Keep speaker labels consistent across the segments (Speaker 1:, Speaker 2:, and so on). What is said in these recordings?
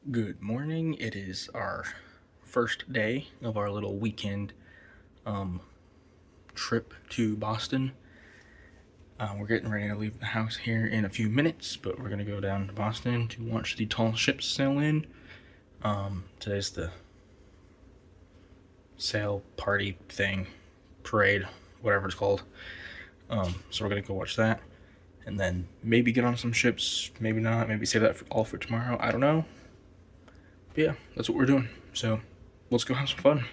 Speaker 1: Good morning. It is our first day of our little weekend trip to Boston. We're getting ready to leave the house here in a few minutes, but we're going to go down to Boston to watch the tall ships sail in. Today's the sail party thing, parade, whatever it's called. So we're going to go watch that, and then maybe get on some ships, maybe not, maybe save that all for tomorrow. I don't know. But yeah, that's what we're doing. So let's go have some fun.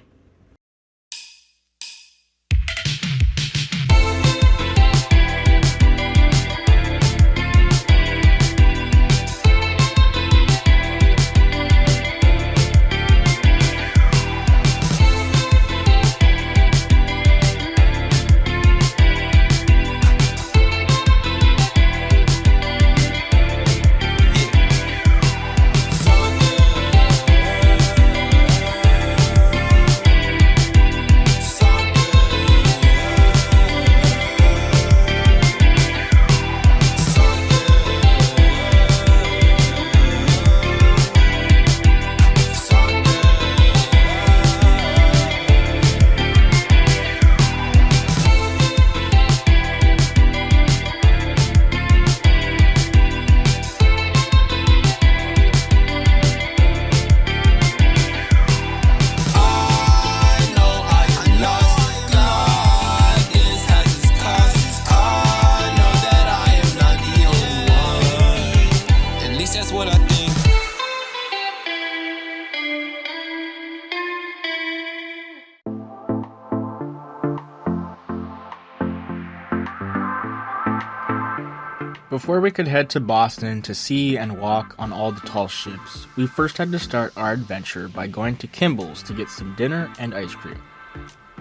Speaker 1: Before we could head to Boston to see and walk on all the tall ships, we first had to start our adventure by going to Kimball's to get some dinner and ice cream.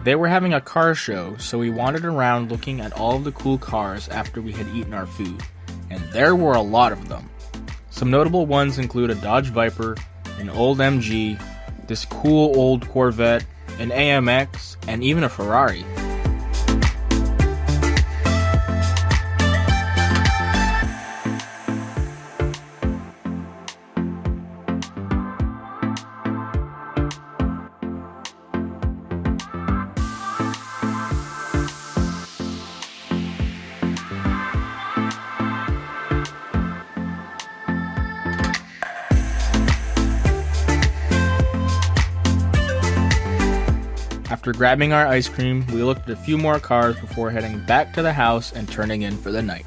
Speaker 1: They were having a car show, so we wandered around looking at all of the cool cars after we had eaten our food, and there were a lot of them. Some notable ones include a Dodge Viper, an old MG, this cool old Corvette, an AMX, and even a Ferrari. After grabbing our ice cream, we looked at a few more cars before heading back to the house and turning in for the night.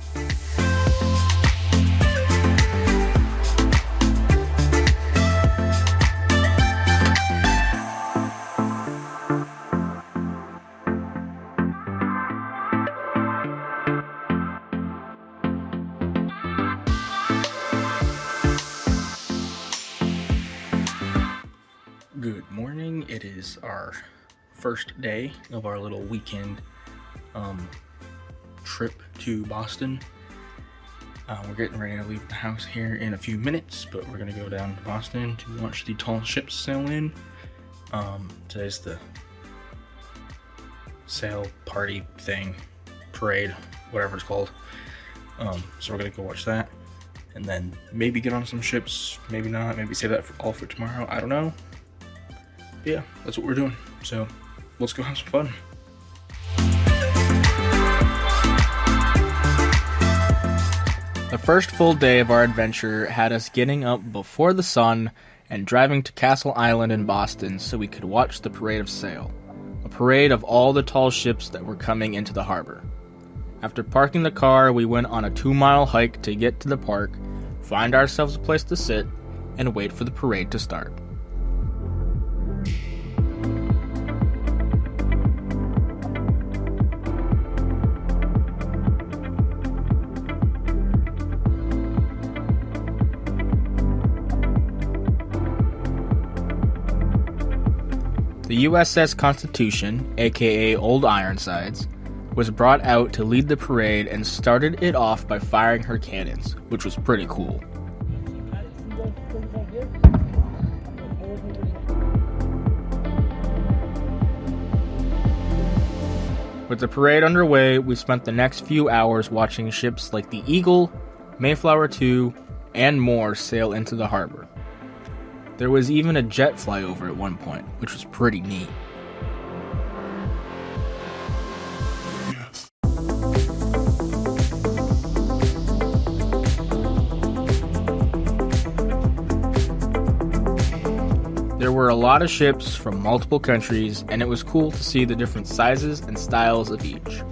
Speaker 1: Good morning. It is our first day of our little weekend trip to Boston. We're getting ready to leave the house here in a few minutes, but we're going to go down to Boston to watch the tall ships sail in. Today's the sail party thing, parade, whatever it's called. So we're going to go watch that, and then maybe get on some ships, maybe not, maybe save that all for tomorrow. I don't know. But yeah, that's what we're doing. So let's go have some fun. The first full day of our adventure had us getting up before the sun and driving to Castle Island in Boston so we could watch the parade of sail, a parade of all the tall ships that were coming into the harbor. After parking the car, we went on a 2-mile hike to get to the park, find ourselves a place to sit, and wait for the parade to start. The USS Constitution, aka Old Ironsides, was brought out to lead the parade and started it off by firing her cannons, which was pretty cool. With the parade underway, we spent the next few hours watching ships like the Eagle, Mayflower II, and more sail into the harbor. There was even a jet flyover at one point, which was pretty neat. There were a lot of ships from multiple countries, and it was cool to see the different sizes and styles of each.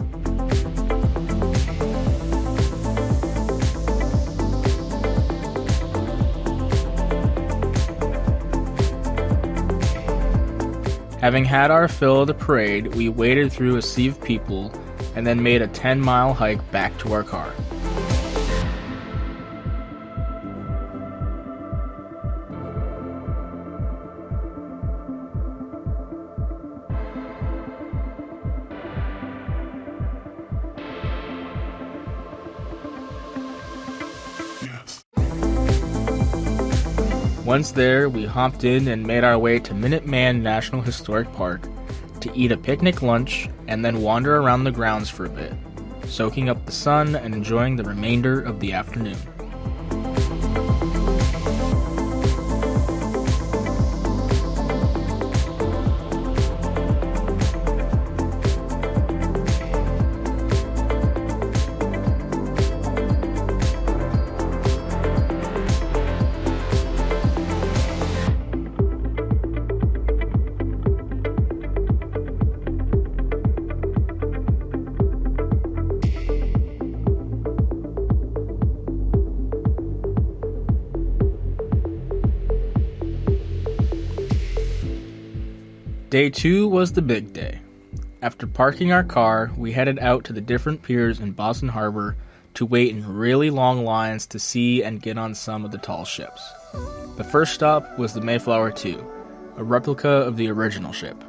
Speaker 1: Having had our fill of the parade, we waded through a sea of people and then made a 10-mile hike back to our car. Once there, we hopped in and made our way to Minuteman National Historic Park to eat a picnic lunch and then wander around the grounds for a bit, soaking up the sun and enjoying the remainder of the afternoon. Day 2 was the big day. After parking our car, we headed out to the different piers in Boston Harbor to wait in really long lines to see and get on some of the tall ships. The first stop was the Mayflower II, a replica of the original ship.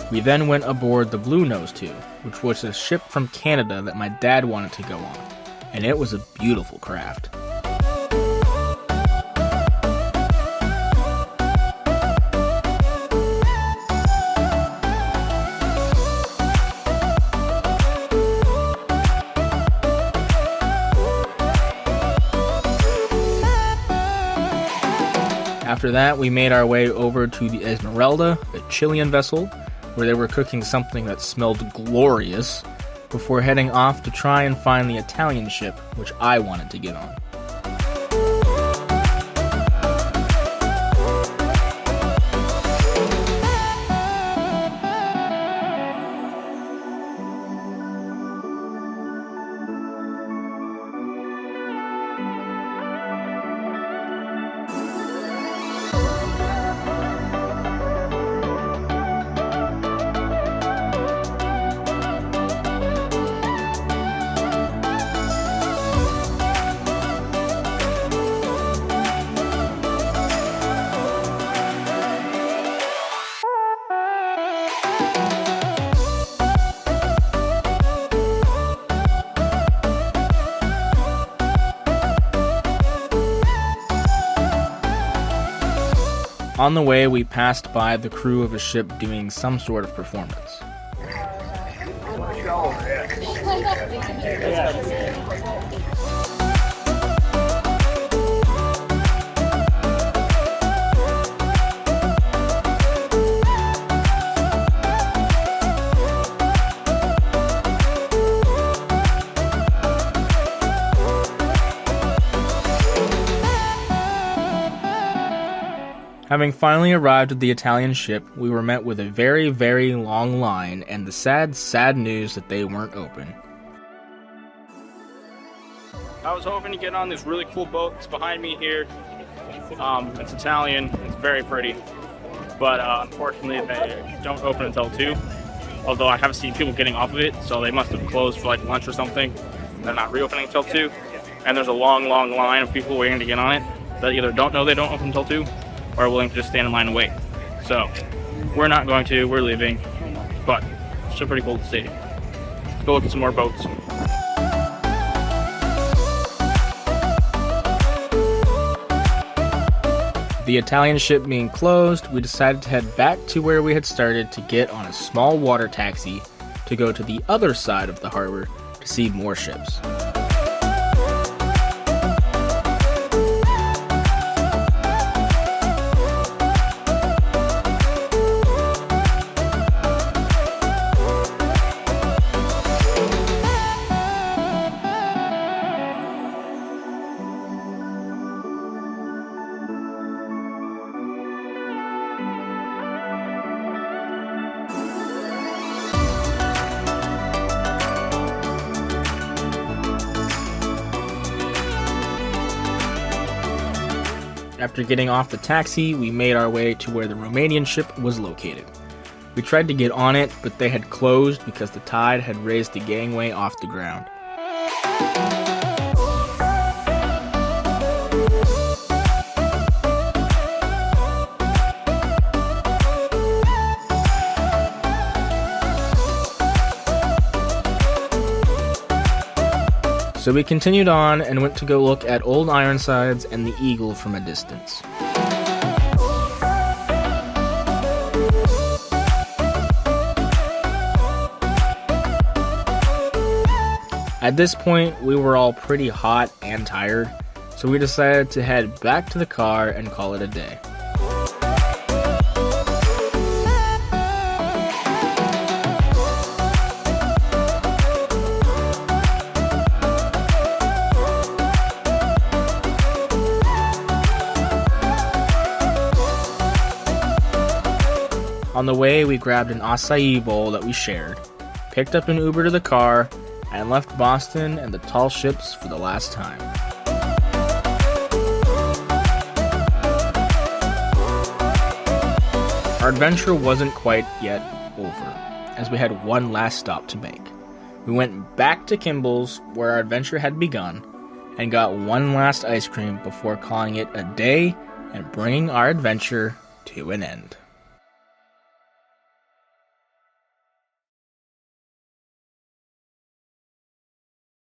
Speaker 1: We then went aboard the Blue Nose II, which was a ship from Canada that my dad wanted to go on, and it was a beautiful craft. After that, we made our way over to the Esmeralda, a Chilean vessel, where they were cooking something that smelled glorious, before heading off to try and find the Italian ship, which I wanted to get on. On the way, we passed by the crew of a ship doing some sort of performance. Having finally arrived at the Italian ship, we were met with a very, very long line and the sad, sad news that they weren't open. I was hoping to get on this really cool boat that's behind me here. It's Italian, it's very pretty, but unfortunately they don't open until 2. Although I have seen people getting off of it, so they must have closed for like lunch or something. They're not reopening until 2, and there's a long, long line of people waiting to get on it that either don't know they don't open until 2, or are willing to just stand in line and wait. So, we're not going to, we're leaving, but still pretty cool to see. Let's go look at some more boats. the Italian ship being closed, we decided to head back to where we had started to get on a small water taxi to go to the other side of the harbor to see more ships. After getting off the taxi, we made our way to where the Romanian ship was located. We tried to get on it, but they had closed because the tide had raised the gangway off the ground. So we continued on and went to go look at Old Ironsides and the Eagle from a distance. At this point, we were all pretty hot and tired, so we decided to head back to the car and call it a day. On the way, we grabbed an acai bowl that we shared, picked up an Uber to the car, and left Boston and the tall ships for the last time. Our adventure wasn't quite yet over, as we had one last stop to make. We went back to Kimball's, where our adventure had begun, and got one last ice cream before calling it a day and bringing our adventure to an end.